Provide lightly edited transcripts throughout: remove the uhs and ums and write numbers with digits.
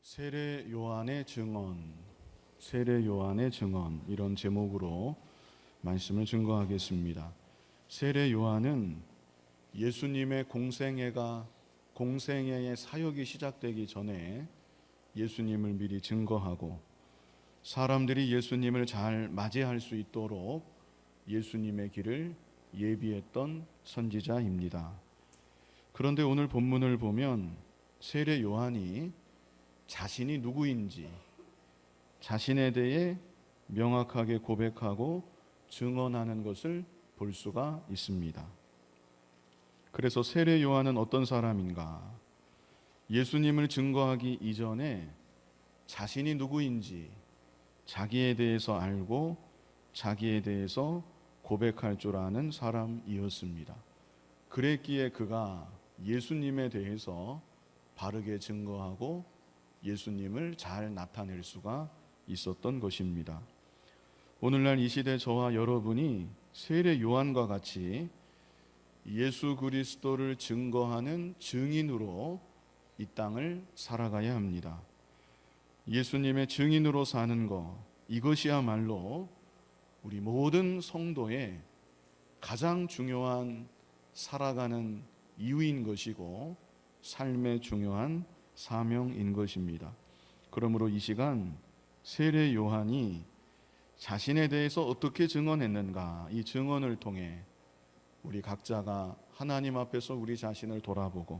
세례 요한의 증언, 세례 요한의 증언 이런 제목으로 말씀을 증거하겠습니다. 세례 요한은 예수님의 공생애의 사역이 시작되기 전에 예수님을 미리 증거하고 사람들이 예수님을 잘 맞이할 수 있도록 예수님의 길을 예비했던 선지자입니다. 그런데 오늘 본문을 보면 세례 요한이 자신이 누구인지 자신에 대해 명확하게 고백하고 증언하는 것을 볼 수가 있습니다. 그래서 세례 요한은 어떤 사람인가? 예수님을 증거하기 이전에 자신이 누구인지 자기에 대해서 알고 자기에 대해서 고백할 줄 아는 사람이었습니다. 그랬기에 그가 예수님에 대해서 바르게 증거하고 예수님을 잘 나타낼 수가 있었던 것입니다. 오늘날 이 시대 저와 여러분이 세례 요한과 같이 예수 그리스도를 증거하는 증인으로 이 땅을 살아가야 합니다. 예수님의 증인으로 사는 것, 이것이야말로 우리 모든 성도의 가장 중요한 살아가는 이유인 것이고 삶의 중요한 사명인 것입니다. 그러므로 이 시간 세례 요한이 자신에 대해서 어떻게 증언했는가, 이 증언을 통해 우리 각자가 하나님 앞에서 우리 자신을 돌아보고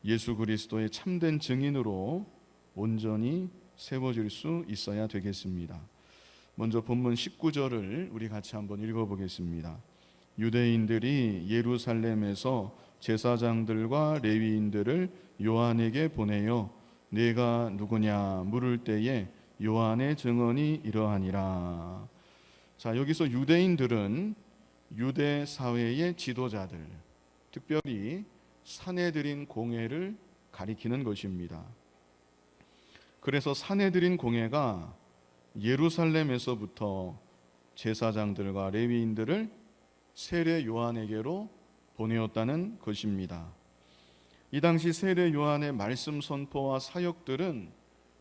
예수 그리스도의 참된 증인으로 온전히 세워질 수 있어야 되겠습니다. 먼저 본문 19절을 우리 같이 한번 읽어보겠습니다. 유대인들이 예루살렘에서 제사장들과 레위인들을 요한에게 보내어 네가 누구냐 물을 때에 요한의 증언이 이러하니라. 자, 여기서 유대인들은 유대 사회의 지도자들, 특별히 산헤드린 공회를 가리키는 것입니다. 그래서 산헤드린 공회가 예루살렘에서부터 제사장들과 레위인들을 세례 요한에게로 보내었다는 것입니다. 이 당시 세례 요한의 말씀 선포와 사역들은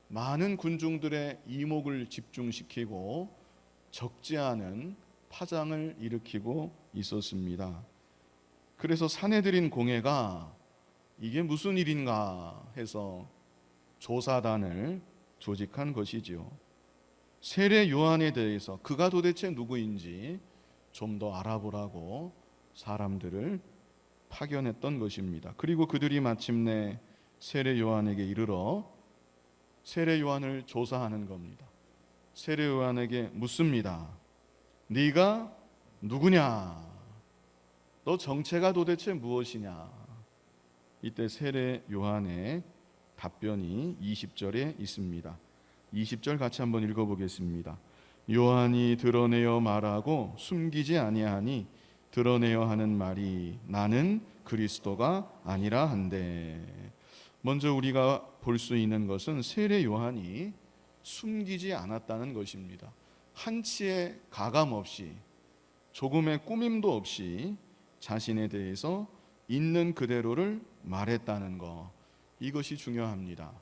많은 군중들의 이목을 집중시키고 적지 않은 파장을 일으키고 있었습니다. 그래서 산헤드린 공회가 이게 무슨 일인가 해서 조사단을 조직한 것이지요. 세례 요한에 대해서 그가 도대체 누구인지 좀 더 알아보라고 사람들을 파견했던 것입니다. 그리고 그들이 마침내 세례 요한에게 이르러 세례 요한을 조사하는 겁니다. 세례 요한에게 묻습니다. 네가 누구냐? 너 정체가 도대체 무엇이냐? 이때 세례 요한의 답변이 20절에 있습니다. 20절 같이 한번 읽어보겠습니다. 요한이 드러내어 말하고 숨기지 아니하니 드러내어 하는 말이 나는 그리스도가 아니라 한데. 먼저 우리가 볼 수 있는 것은 세례 요한이 숨기지 않았다는 것입니다. 한치의 가감 없이 조금의 꾸밈도 없이 자신에 대해서 있는 그대로를 말했다는 것, 이것이 중요합니다.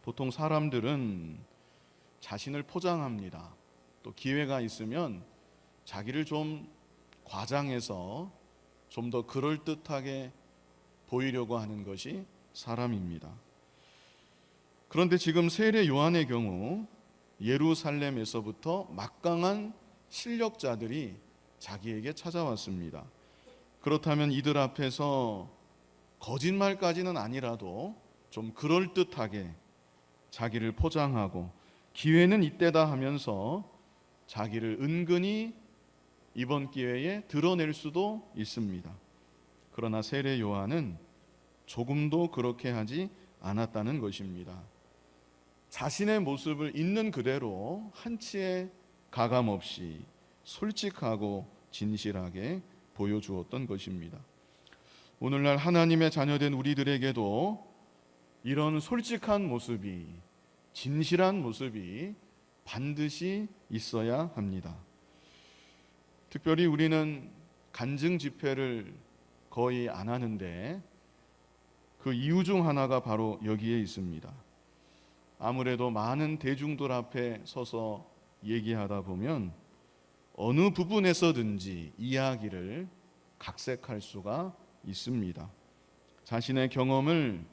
보통 사람들은 자신을 포장합니다. 또 기회가 있으면 자기를 좀 과장해서 좀 더 그럴듯하게 보이려고 하는 것이 사람입니다. 그런데 지금 세례 요한의 경우 예루살렘에서부터 막강한 실력자들이 자기에게 찾아왔습니다. 그렇다면 이들 앞에서 거짓말까지는 아니라도 좀 그럴듯하게 자기를 포장하고 기회는 이때다 하면서 자기를 은근히 이번 기회에 드러낼 수도 있습니다. 그러나 세례 요한은 조금도 그렇게 하지 않았다는 것입니다. 자신의 모습을 있는 그대로 한치의 가감 없이 솔직하고 진실하게 보여주었던 것입니다. 오늘날 하나님의 자녀된 우리들에게도 이런 솔직한 모습이, 진실한 모습이 반드시 있어야 합니다. 특별히 우리는 간증 집회를 거의 안 하는데 그 이유 중 하나가 바로 여기에 있습니다. 아무래도 많은 대중들 앞에 서서 얘기하다 보면 어느 부분에서든지 이야기를 각색할 수가 있습니다. 자신의 경험을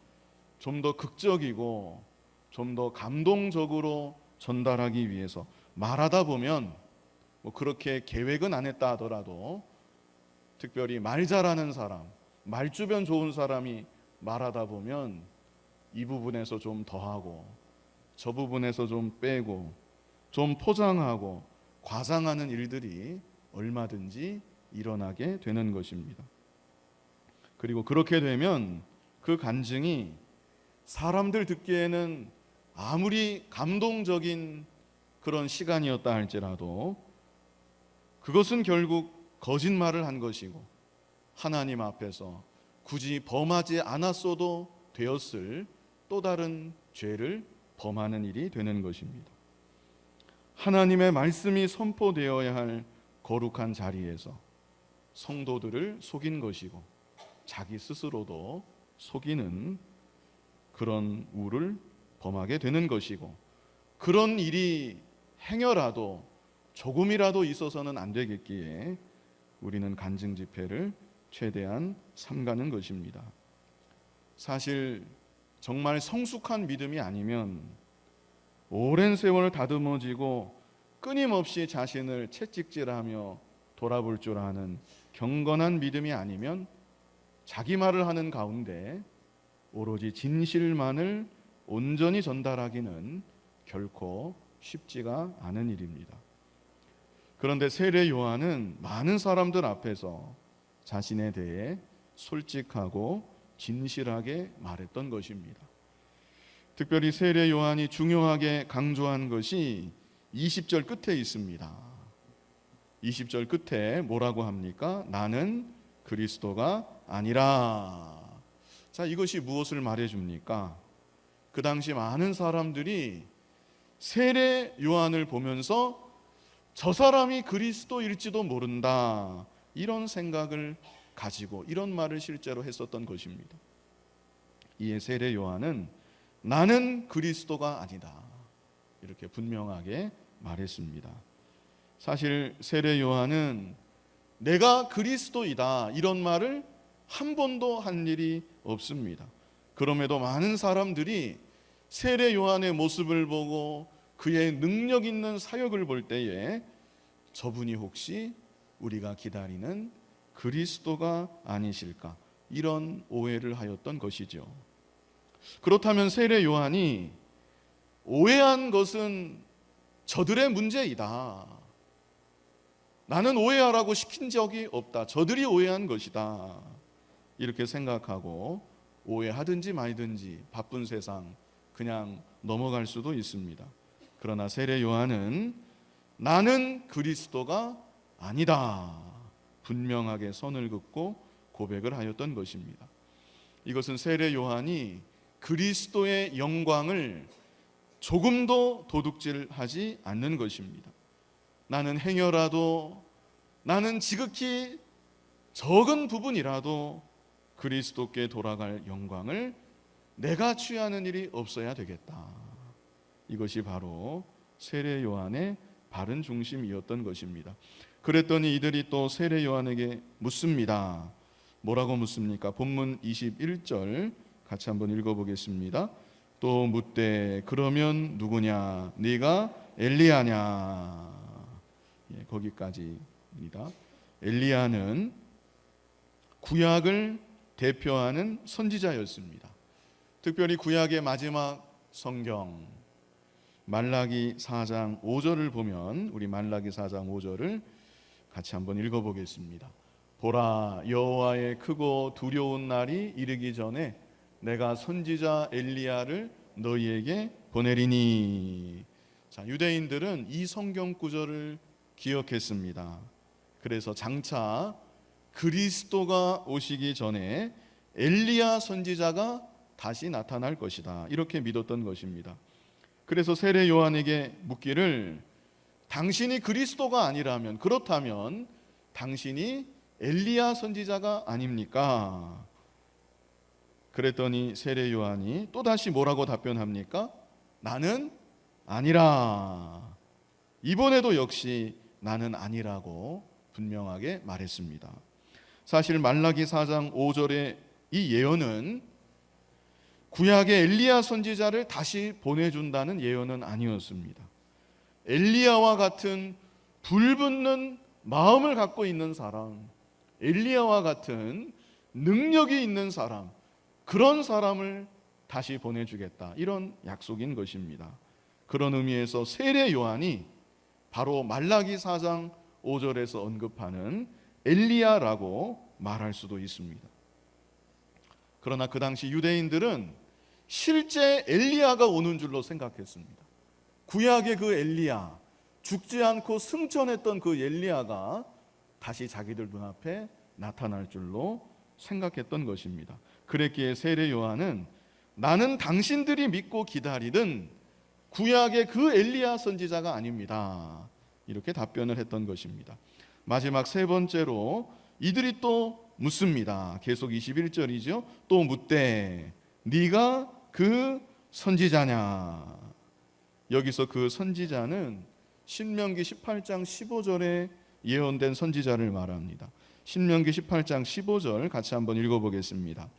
좀 더 극적이고 좀 더 감동적으로 전달하기 위해서 말하다 보면 뭐 그렇게 계획은 안 했다 하더라도 특별히 말 잘하는 사람, 말주변 좋은 사람이 말하다 보면 이 부분에서 좀 더하고 저 부분에서 좀 빼고 좀 포장하고 과장하는 일들이 얼마든지 일어나게 되는 것입니다. 그리고 그렇게 되면 그 간증이 사람들 듣기에는 아무리 감동적인 그런 시간이었다 할지라도 그것은 결국 거짓말을 한 것이고 하나님 앞에서 굳이 범하지 않았어도 되었을 또 다른 죄를 범하는 일이 되는 것입니다. 하나님의 말씀이 선포되어야 할 거룩한 자리에서 성도들을 속인 것이고 자기 스스로도 속이는 그런 우를 범하게 되는 것이고 그런 일이 행여라도 조금이라도 있어서는 안 되겠기에 우리는 간증 집회를 최대한 삼가는 것입니다. 사실 정말 성숙한 믿음이 아니면 오랜 세월 다듬어지고 끊임없이 자신을 채찍질하며 돌아볼 줄 아는 경건한 믿음이 아니면 자기 말을 하는 가운데 오로지 진실만을 온전히 전달하기는 결코 쉽지가 않은 일입니다. 그런데 세례 요한은 많은 사람들 앞에서 자신에 대해 솔직하고 진실하게 말했던 것입니다. 특별히 세례 요한이 중요하게 강조한 것이 20절 끝에 있습니다. 20절 끝에 뭐라고 합니까? 나는 그리스도가 아니라. 자, 이것이 무엇을 말해줍니까? 그 당시 많은 사람들이 세례 요한을 보면서 저 사람이 그리스도일지도 모른다, 이런 생각을 가지고 이런 말을 실제로 했었던 것입니다. 이에 세례 요한은 나는 그리스도가 아니다, 이렇게 분명하게 말했습니다. 사실 세례 요한은 내가 그리스도이다 이런 말을 한 번도 한 일이 없습니다. 그럼에도 많은 사람들이 세례 요한의 모습을 보고 그의 능력 있는 사역을 볼 때에 저분이 혹시 우리가 기다리는 그리스도가 아니실까, 이런 오해를 하였던 것이죠. 그렇다면 세례 요한이 오해한 것은 저들의 문제이다, 나는 오해하라고 시킨 적이 없다, 저들이 오해한 것이다, 이렇게 생각하고 오해하든지 말든지 바쁜 세상 그냥 넘어갈 수도 있습니다. 그러나 세례 요한은 나는 그리스도가 아니다, 분명하게 선을 긋고 고백을 하였던 것입니다. 이것은 세례 요한이 그리스도의 영광을 조금도 도둑질하지 않는 것입니다. 나는 행여라도, 나는 지극히 적은 부분이라도 그리스도께 돌아갈 영광을 내가 취하는 일이 없어야 되겠다. 이것이 바로 세례 요한의 바른 중심이었던 것입니다. 그랬더니 이들이 또 세례 요한에게 묻습니다. 뭐라고 묻습니까? 본문 21절 같이 한번 읽어보겠습니다. 또 묻되 그러면 누구냐? 네가 엘리야냐? 거기까지입니다. 엘리야는 구약을 대표하는 선지자였습니다. 특별히 구약의 마지막 성경 말라기 4장 5절을 보면, 우리 말라기 4장 5절을 같이 한번 읽어보겠습니다. 보라, 여호와의 크고 두려운 날이 이르기 전에 내가 선지자 엘리야를 너희에게 보내리니. 자, 유대인들은 이 성경 구절을 기억했습니다. 그래서 장차 그리스도가 오시기 전에 엘리야 선지자가 다시 나타날 것이다, 이렇게 믿었던 것입니다. 그래서 세례 요한에게 묻기를 당신이 그리스도가 아니라면, 그렇다면 당신이 엘리야 선지자가 아닙니까? 그랬더니 세례 요한이 또다시 뭐라고 답변합니까? 나는 아니라. 이번에도 역시 나는 아니라고 분명하게 말했습니다. 사실 말라기 4장 5절의 이 예언은 구약의 엘리야 선지자를 다시 보내준다는 예언은 아니었습니다. 엘리야와 같은 불붙는 마음을 갖고 있는 사람, 엘리야와 같은 능력이 있는 사람, 그런 사람을 다시 보내주겠다, 이런 약속인 것입니다. 그런 의미에서 세례 요한이 바로 말라기 4장 5절에서 언급하는 엘리야라고 말할 수도 있습니다. 그러나 그 당시 유대인들은 실제 엘리야가 오는 줄로 생각했습니다. 구약의 그 엘리야, 죽지 않고 승천했던 그 엘리야가 다시 자기들 눈앞에 나타날 줄로 생각했던 것입니다. 그랬기에 세례 요한은 나는 당신들이 믿고 기다리던 구약의 그 엘리야 선지자가 아닙니다, 이렇게 답변을 했던 것입니다. 마지막 세 번째로 이들이 또 묻습니다. 계속 21절이죠. 또 묻되 네가 그 선지자냐. 여기서 그 선지자는 신명기 18장 15절에 예언된 선지자를 말합니다. 신명기 18장 15절 같이 한번 읽어보겠습니다.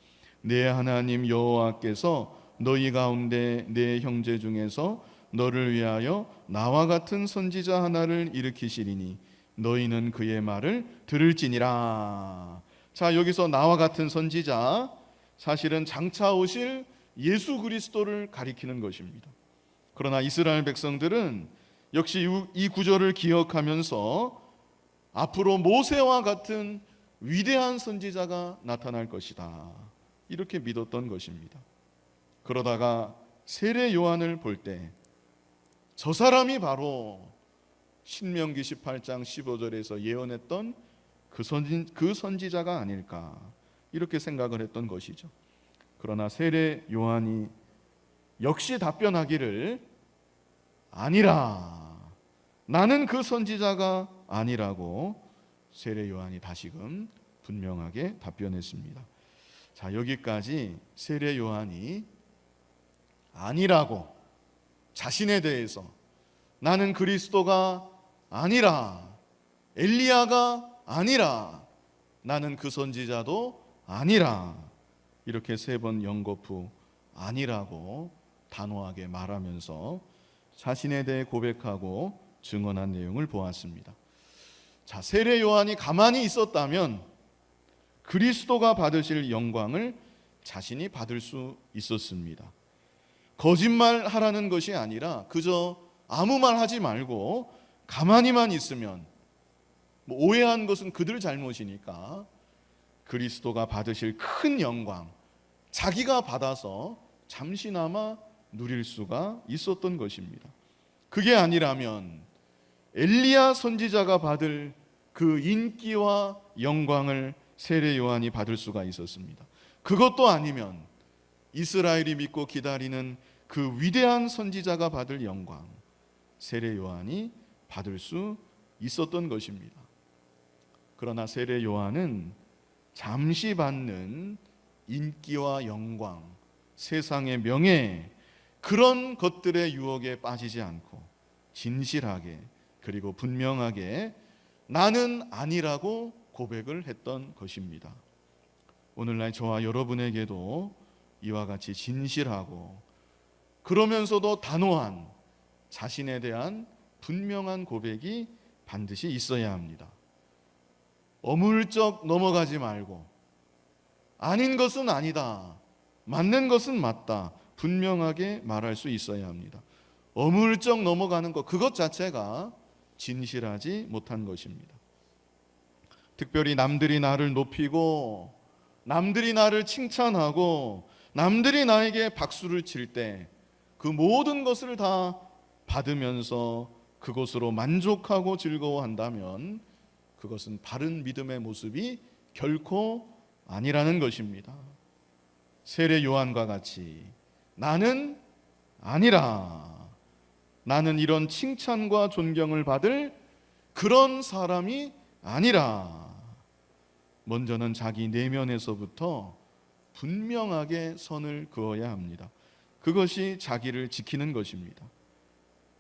내 하나님 여호와께서 너희 가운데 내 형제 중에서 너를 위하여 나와 같은 선지자 하나를 일으키시리니 너희는 그의 말을 들을지니라. 자, 여기서 나와 같은 선지자, 사실은 장차 오실 예수 그리스도를 가리키는 것입니다. 그러나 이스라엘 백성들은 역시 이 구절을 기억하면서 앞으로 모세와 같은 위대한 선지자가 나타날 것이다, 이렇게 믿었던 것입니다. 그러다가 세례 요한을 볼 때 저 사람이 바로 신명기 18장 15절에서 예언했던 그 선지자가 아닐까, 이렇게 생각을 했던 것이죠. 그러나 세례 요한이 역시 답변하기를 아니라, 나는 그 선지자가 아니라고 세례 요한이 다시금 분명하게 답변했습니다. 자, 여기까지 세례 요한이 아니라고, 자신에 대해서 나는 그리스도가 아니라, 엘리야가 아니라, 나는 그 선지자도 아니라, 이렇게 세 번 연거푸 아니라고 단호하게 말하면서 자신에 대해 고백하고 증언한 내용을 보았습니다. 자, 세례 요한이 가만히 있었다면 그리스도가 받으실 영광을 자신이 받을 수 있었습니다. 거짓말하라는 것이 아니라 그저 아무 말 하지 말고 가만히만 있으면, 오해한 것은 그들 잘못이니까 그리스도가 받으실 큰 영광, 자기가 받아서 잠시나마 누릴 수가 있었던 것입니다. 그게 아니라면 엘리야 선지자가 받을 그 인기와 영광을 세례 요한이 받을 수가 있었습니다. 그것도 아니면 이스라엘이 믿고 기다리는 그 위대한 선지자가 받을 영광, 세례 요한이 받을 수 있었던 것입니다. 그러나 세례 요한은 잠시 받는 인기와 영광, 세상의 명예, 그런 것들의 유혹에 빠지지 않고 진실하게 그리고 분명하게 나는 아니라고 고백을 했던 것입니다. 오늘날 저와 여러분에게도 이와 같이 진실하고 그러면서도 단호한 자신에 대한 분명한 고백이 반드시 있어야 합니다. 어물쩍 넘어가지 말고 아닌 것은 아니다, 맞는 것은 맞다, 분명하게 말할 수 있어야 합니다. 어물쩍 넘어가는 것, 그것 자체가 진실하지 못한 것입니다. 특별히 남들이 나를 높이고 남들이 나를 칭찬하고 남들이 나에게 박수를 칠 때 그 모든 것을 다 받으면서 그것으로 만족하고 즐거워한다면 그것은 바른 믿음의 모습이 결코 아니라는 것입니다. 세례 요한과 같이 나는 아니라, 나는 이런 칭찬과 존경을 받을 그런 사람이 아니라, 먼저는 자기 내면에서부터 분명하게 선을 그어야 합니다. 그것이 자기를 지키는 것입니다.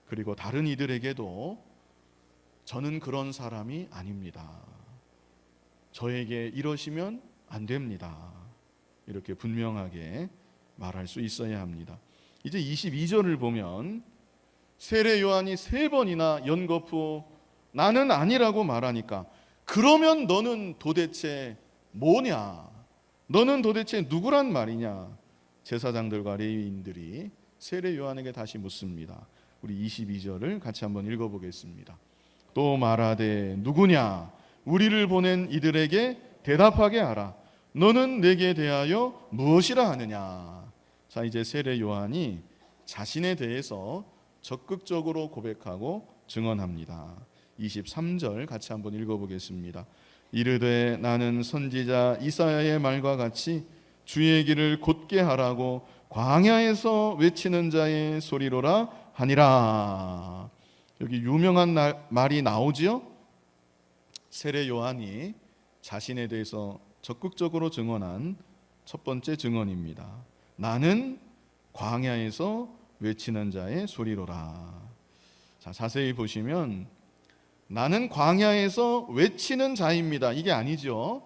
그리고 다른 이들에게도 저는 그런 사람이 아닙니다. 저에게 이러시면 안 됩니다. 이렇게 분명하게 말할 수 있어야 합니다. 이제 22절을 보면 세례 요한이 3번이나 연거푸 나는 아니라고 말하니까 그러면 너는 도대체 뭐냐? 너는 도대체 누구란 말이냐? 제사장들과 레위인들이 세례 요한에게 다시 묻습니다. 우리 22절을 같이 한번 읽어보겠습니다. 또 말하되 누구냐? 우리를 보낸 이들에게 대답하게 하라. 너는 내게 대하여 무엇이라 하느냐? 자, 이제 세례 요한이 자신에 대해서 적극적으로 고백하고 증언합니다. 23절 같이 한번 읽어보겠습니다. 이르되 나는 선지자 이사야의 말과 같이 주의 길을 곧게 하라고 광야에서 외치는 자의 소리로라 하니라. 여기 유명한 말이 나오지요. 세례 요한이 자신에 대해서 적극적으로 증언한 첫 번째 증언입니다. 나는 광야에서 외치는 자의 소리로라. 자, 자세히 보시면 나는 광야에서 외치는 자입니다. 이게 아니죠.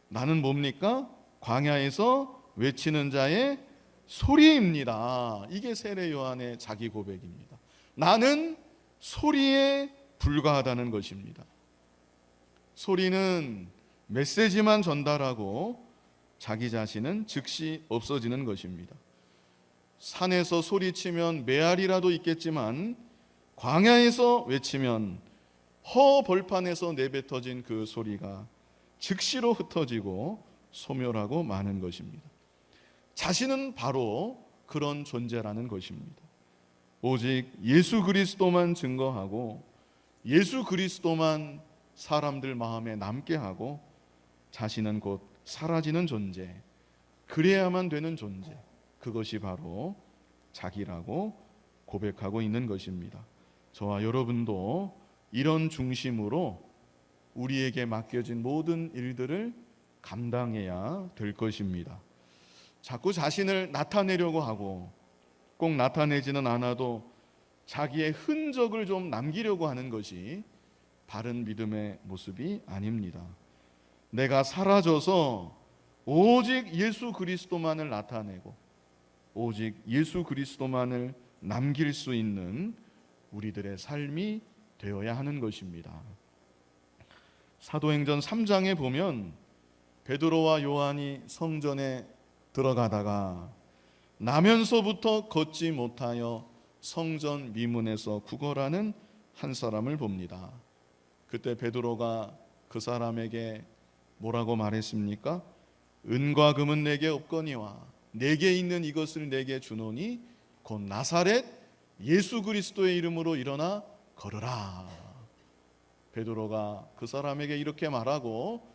나는 뭡니까? 광야에서 외치는 자의 소리입니다. 이게 세례 요한의 자기 고백입니다. 나는 소리에 불과하다는 것입니다. 소리는 메시지만 전달하고 자기 자신은 즉시 없어지는 것입니다. 산에서 소리치면 메아리라도 있겠지만 광야에서 외치면 허 벌판에서 내뱉어진 그 소리가 즉시로 흩어지고 소멸하고 마는 것입니다. 자신은 바로 그런 존재라는 것입니다. 오직 예수 그리스도만 증거하고 예수 그리스도만 사람들 마음에 남게 하고 자신은 곧 사라지는 존재, 그래야만 되는 존재, 그것이 바로 자기라고 고백하고 있는 것입니다. 저와 여러분도 이런 중심으로 우리에게 맡겨진 모든 일들을 감당해야 될 것입니다. 자꾸 자신을 나타내려고 하고 꼭 나타내지는 않아도 자기의 흔적을 좀 남기려고 하는 것이 바른 믿음의 모습이 아닙니다. 내가 사라져서 오직 예수 그리스도만을 나타내고 오직 예수 그리스도만을 남길 수 있는 우리들의 삶이 되어야 하는 것입니다. 사도행전 3장에 보면 베드로와 요한이 성전에 들어가다가 나면서부터 걷지 못하여 성전 미문에서 구걸하는 한 사람을 봅니다. 그때 베드로가 그 사람에게 뭐라고 말했습니까? 은과 금은 내게 없거니와 내게 있는 이것을 내게 주노니 곧 나사렛 예수 그리스도의 이름으로 일어나 걸으라. 베드로가 그 사람에게 이렇게 말하고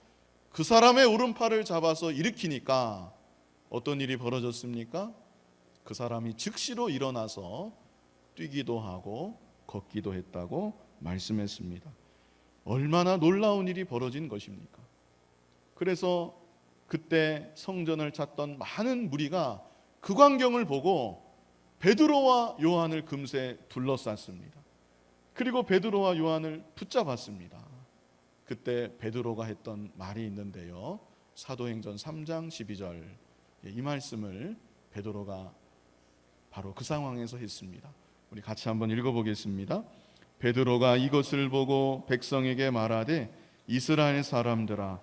그 사람의 오른팔을 잡아서 일으키니까 어떤 일이 벌어졌습니까? 그 사람이 즉시로 일어나서 뛰기도 하고 걷기도 했다고 말씀했습니다. 얼마나 놀라운 일이 벌어진 것입니까? 그래서 그때 성전을 찾던 많은 무리가 그 광경을 보고 베드로와 요한을 금세 둘러쌌습니다. 그리고 베드로와 요한을 붙잡았습니다. 그때 베드로가 했던 말이 있는데요. 사도행전 3장 12절 이 말씀을 베드로가 바로 그 상황에서 했습니다. 우리 같이 한번 읽어보겠습니다. 베드로가 이것을 보고 백성에게 말하되 이스라엘 사람들아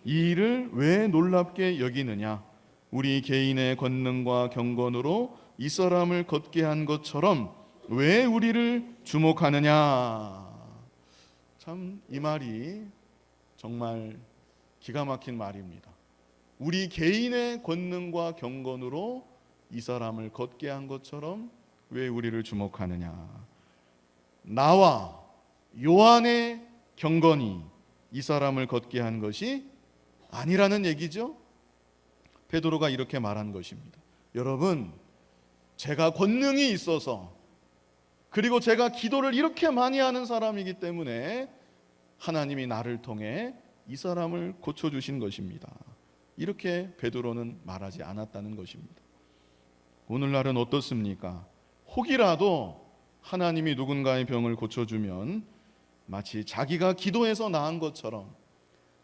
이 일을 왜 놀랍게 여기느냐? 우리 개인의 권능과 경건으로 이 사람을 걷게 한 것처럼 왜 우리를 주목하느냐? 참 이 말이 정말 기가 막힌 말입니다. 우리 개인의 권능과 경건으로 이 사람을 걷게 한 것처럼 왜 우리를 주목하느냐? 나와 요한의 경건이 이 사람을 걷게 한 것이 아니라는 얘기죠. 베드로가 이렇게 말한 것입니다. 여러분, 제가 권능이 있어서 그리고 제가 기도를 이렇게 많이 하는 사람이기 때문에 하나님이 나를 통해 이 사람을 고쳐주신 것입니다. 이렇게 베드로는 말하지 않았다는 것입니다. 오늘날은 어떻습니까? 혹이라도 하나님이 누군가의 병을 고쳐주면 마치 자기가 기도해서 나은 것처럼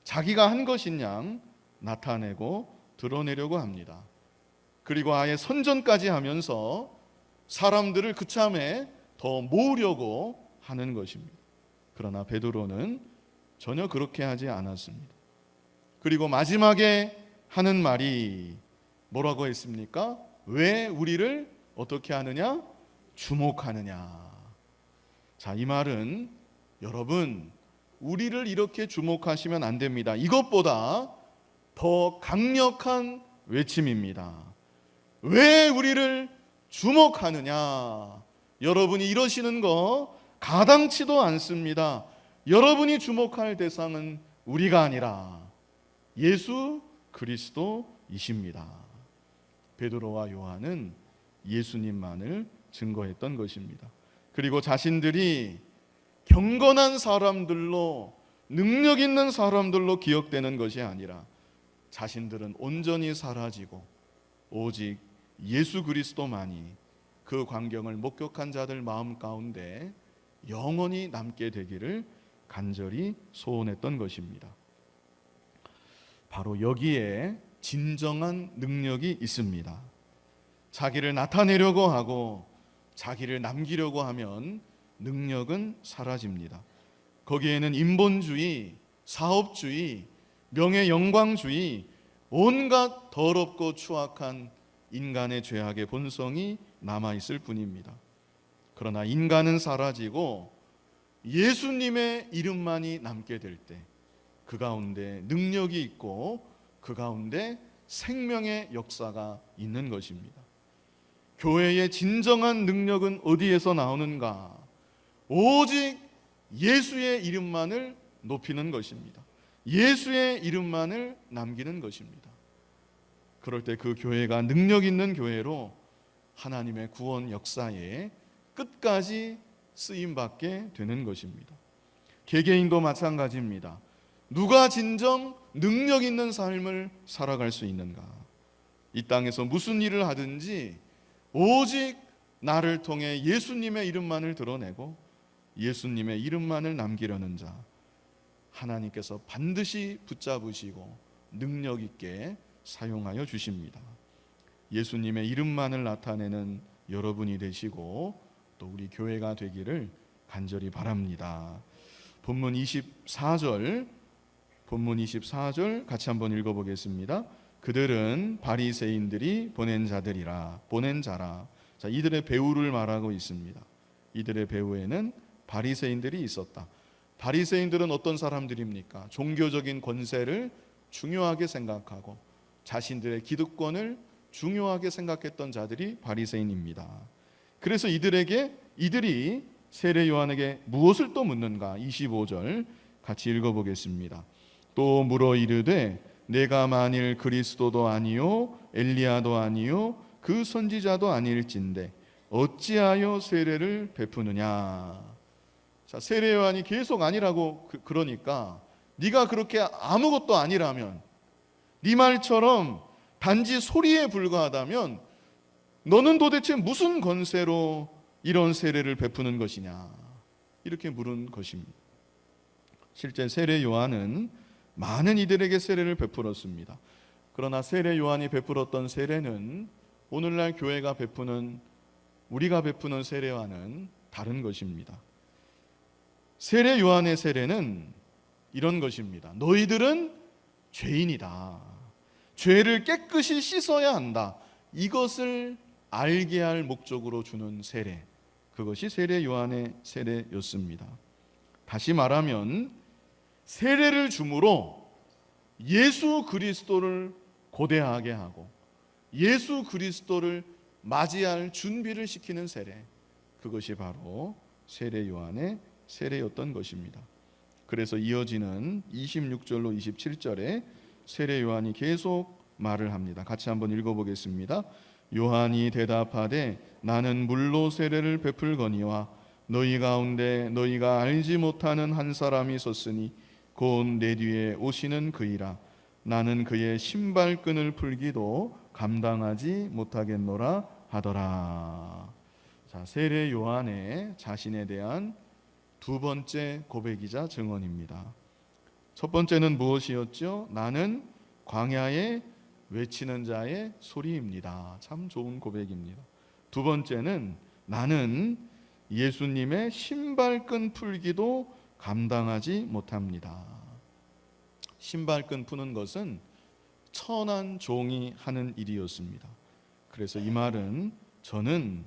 자기가 한 것인 양 나타내고 드러내려고 합니다. 그리고 아예 선전까지 하면서 사람들을 그참에 더 모으려고 하는 것입니다. 그러나 베드로는 전혀 그렇게 하지 않았습니다. 그리고 마지막에 하는 말이 뭐라고 했습니까? 왜 우리를 어떻게 하느냐? 주목하느냐. 자, 이 말은 여러분, 우리를 이렇게 주목하시면 안 됩니다. 이것보다 더 강력한 외침입니다. 왜 우리를 주목하느냐? 여러분이 이러시는 거 가당치도 않습니다. 여러분이 주목할 대상은 우리가 아니라 예수 그리스도이십니다. 베드로와 요한은 예수님만을 증거했던 것입니다. 그리고 자신들이 경건한 사람들로, 능력 있는 사람들로 기억되는 것이 아니라 자신들은 온전히 사라지고 오직 예수 그리스도만이 그 광경을 목격한 자들 마음 가운데 영원히 남게 되기를 간절히 소원했던 것입니다. 바로 여기에 진정한 능력이 있습니다. 자기를 나타내려고 하고 자기를 남기려고 하면 능력은 사라집니다. 거기에는 인본주의, 사업주의, 명예 영광주의, 온갖 더럽고 추악한 인간의 죄악의 본성이 남아있을 뿐입니다. 그러나 인간은 사라지고 예수님의 이름만이 남게 될 때 그 가운데 능력이 있고 그 가운데 생명의 역사가 있는 것입니다. 교회의 진정한 능력은 어디에서 나오는가? 오직 예수의 이름만을 높이는 것입니다. 예수의 이름만을 남기는 것입니다. 그럴 때 그 교회가 능력 있는 교회로 하나님의 구원 역사에 끝까지 쓰임받게 되는 것입니다. 개개인도 마찬가지입니다. 누가 진정 능력 있는 삶을 살아갈 수 있는가? 이 땅에서 무슨 일을 하든지 오직 나를 통해 예수님의 이름만을 드러내고 예수님의 이름만을 남기려는 자, 하나님께서 반드시 붙잡으시고 능력 있게 사용하여 주십니다. 예수님의 이름만을 나타내는 여러분이 되시고 또 우리 교회가 되기를 간절히 바랍니다. 본문 24절 같이 한번 읽어보겠습니다. 그들은 바리새인들이 보낸 자들이라, 보낸 자라. 자, 이들의 배후를 말하고 있습니다. 이들의 배후에는 바리새인들이 있었다. 바리새인들은 어떤 사람들입니까? 종교적인 권세를 중요하게 생각하고 자신들의 기득권을 중요하게 생각했던 자들이 바리새인입니다. 그래서 이들이 세례 요한에게 무엇을 또 묻는가? 25절 같이 읽어보겠습니다. 또 물어 이르되 내가 만일 그리스도도 아니요 엘리야도 아니요 그 선지자도 아닐진데 어찌하여 세례를 베푸느냐? 자, 세례 요한이 계속 아니라고 그러니까 네가 그렇게 아무것도 아니라면, 네 말처럼 단지 소리에 불과하다면 너는 도대체 무슨 권세로 이런 세례를 베푸는 것이냐? 이렇게 물은 것입니다. 실제 세례 요한은 많은 이들에게 세례를 베풀었습니다. 그러나 세례 요한이 베풀었던 세례는 오늘날 교회가 베푸는, 우리가 베푸는 세례와는 다른 것입니다. 세례 요한의 세례는 이런 것입니다. 너희들은 죄인이다. 죄를 깨끗이 씻어야 한다. 이것을 알게 할 목적으로 주는 세례, 그것이 세례 요한의 세례였습니다. 다시 말하면 세례를 줌으로 예수 그리스도를 고대하게 하고 예수 그리스도를 맞이할 준비를 시키는 세례, 그것이 바로 세례 요한의 세례였던 것입니다. 그래서 이어지는 26절로 27절에 세례 요한이 계속 말을 합니다. 같이 한번 읽어보겠습니다. 요한이 대답하되 나는 물로 세례를 베풀거니와 너희 가운데 너희가 알지 못하는 한 사람이 섰으니 곧 내 뒤에 오시는 그이라. 나는 그의 신발끈을 풀기도 감당하지 못하겠노라 하더라. 자, 세례 요한의 자신에 대한 두 번째 고백이자 증언입니다. 첫 번째는 무엇이었죠? 나는 광야에 외치는 자의 소리입니다. 참 좋은 고백입니다. 두 번째는 나는 예수님의 신발끈 풀기도 감당하지 못합니다. 신발끈 푸는 것은 천한 종이 하는 일이었습니다. 그래서 이 말은 저는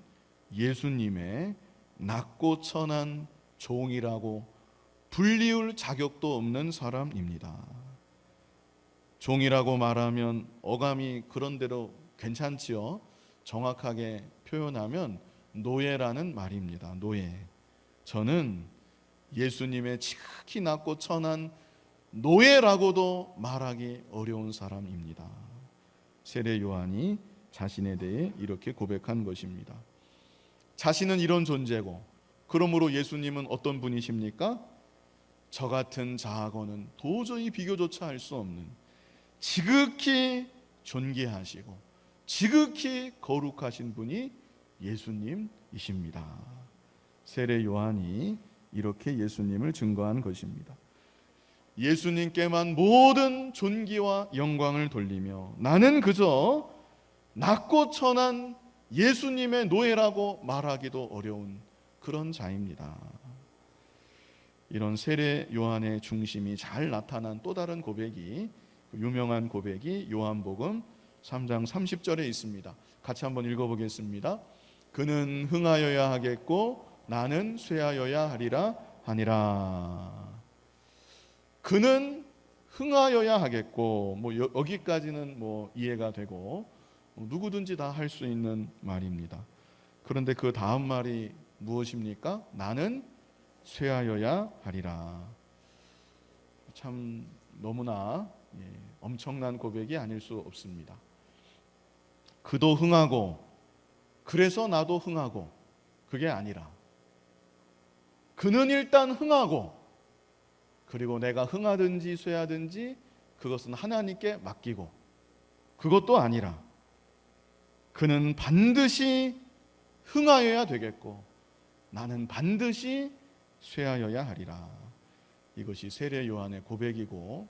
예수님의 낮고 천한 종이라고 불리울 자격도 없는 사람입니다. 종이라고 말하면 어감이 그런대로 괜찮지요. 정확하게 표현하면 노예라는 말입니다. 노예. 저는 예수님의 지극히 낮고 천한 노예라고도 말하기 어려운 사람입니다. 세례 요한이 자신에 대해 이렇게 고백한 것입니다. 자신은 이런 존재고, 그러므로 예수님은 어떤 분이십니까? 저 같은 자하고는 도저히 비교조차 할 수 없는 지극히 존귀하시고 지극히 거룩하신 분이 예수님이십니다. 세례 요한이 이렇게 예수님을 증거한 것입니다. 예수님께만 모든 존귀와 영광을 돌리며 나는 그저 낮고 천한 예수님의 노예라고 말하기도 어려운 그런 자입니다. 이런 세례 요한의 중심이 잘 나타난 또 다른 고백이, 유명한 고백이 요한복음 3장 30절에 있습니다. 같이 한번 읽어보겠습니다. 그는 흥하여야 하겠고 나는 쇠하여야 하리라 하니라. 그는 흥하여야 하겠고, 여기까지는 이해가 되고 누구든지 다 할 수 있는 말입니다. 그런데 그 다음 말이 무엇입니까? 나는 쇠하여야 하리라. 참 너무나 엄청난 고백이 아닐 수 없습니다. 그도 흥하고 그래서 나도 흥하고, 그게 아니라 그는 일단 흥하고, 그리고 내가 흥하든지 쇠하든지 그것은 하나님께 맡기고, 그것도 아니라 그는 반드시 흥하여야 되겠고 나는 반드시 쇠하여야 하리라. 이것이 세례 요한의 고백이고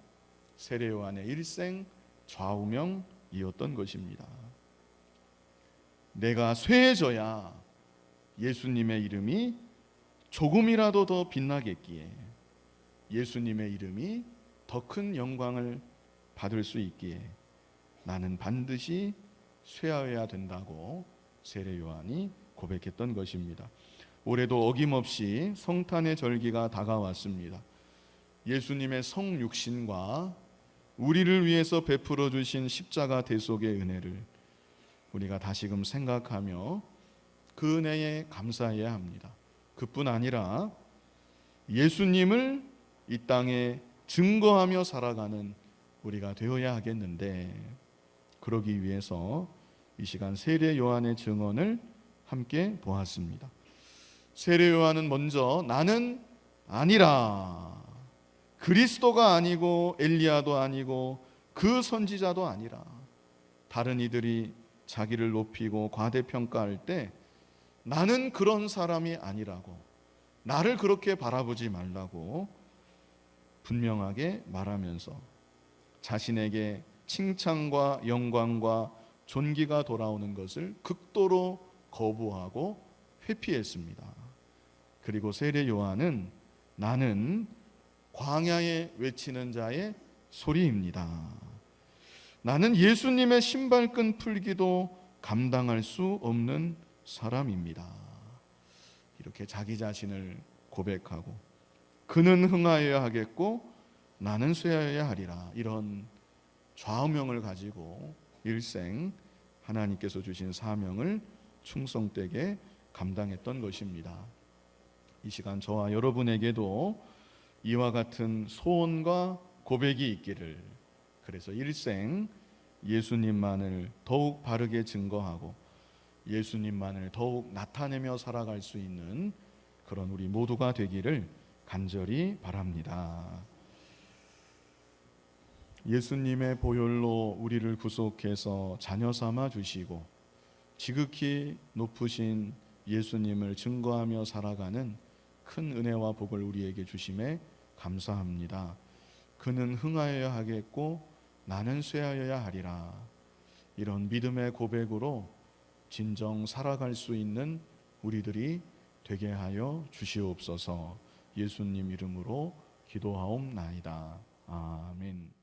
세례 요한의 일생 좌우명이었던 것입니다. 내가 쇠해져야 예수님의 이름이 조금이라도 더 빛나겠기에, 예수님의 이름이 더 큰 영광을 받을 수 있기에 나는 반드시 쇠하여야 된다고 세례 요한이 고백했던 것입니다. 올해도 어김없이 성탄의 절기가 다가왔습니다. 예수님의 성육신과 우리를 위해서 베풀어 주신 십자가 대속의 은혜를 우리가 다시금 생각하며 그 은혜에 감사해야 합니다. 그뿐 아니라 예수님을 이 땅에 증거하며 살아가는 우리가 되어야 하겠는데, 그러기 위해서 이 시간 세례 요한의 증언을 함께 보았습니다. 세례 요한은 먼저 나는 아니라, 그리스도가 아니고 엘리야도 아니고 그 선지자도 아니라, 다른 이들이 자기를 높이고 과대평가할 때 나는 그런 사람이 아니라고, 나를 그렇게 바라보지 말라고 분명하게 말하면서 자신에게 칭찬과 영광과 존귀가 돌아오는 것을 극도로 거부하고 회피했습니다. 그리고 세례 요한은 나는 광야에 외치는 자의 소리입니다. 나는 예수님의 신발끈 풀기도 감당할 수 없는 사람입니다. 이렇게 자기 자신을 고백하고 그는 흥하여야 하겠고 나는 쇠하여야 하리라, 이런 좌우명을 가지고 일생 하나님께서 주신 사명을 충성되게 감당했던 것입니다. 이 시간 저와 여러분에게도 이와 같은 소원과 고백이 있기를, 그래서 일생 예수님만을 더욱 바르게 증거하고 예수님만을 더욱 나타내며 살아갈 수 있는 그런 우리 모두가 되기를 간절히 바랍니다. 예수님의 보혈로 우리를 구속해서 자녀 삼아 주시고 지극히 높으신 예수님을 증거하며 살아가는 큰 은혜와 복을 우리에게 주심에 감사합니다. 그는 흥하여야 하겠고 나는 쇠하여야 하리라. 이런 믿음의 고백으로 진정 살아갈 수 있는 우리들이 되게 하여 주시옵소서. 예수님 이름으로 기도하옵나이다. 아멘.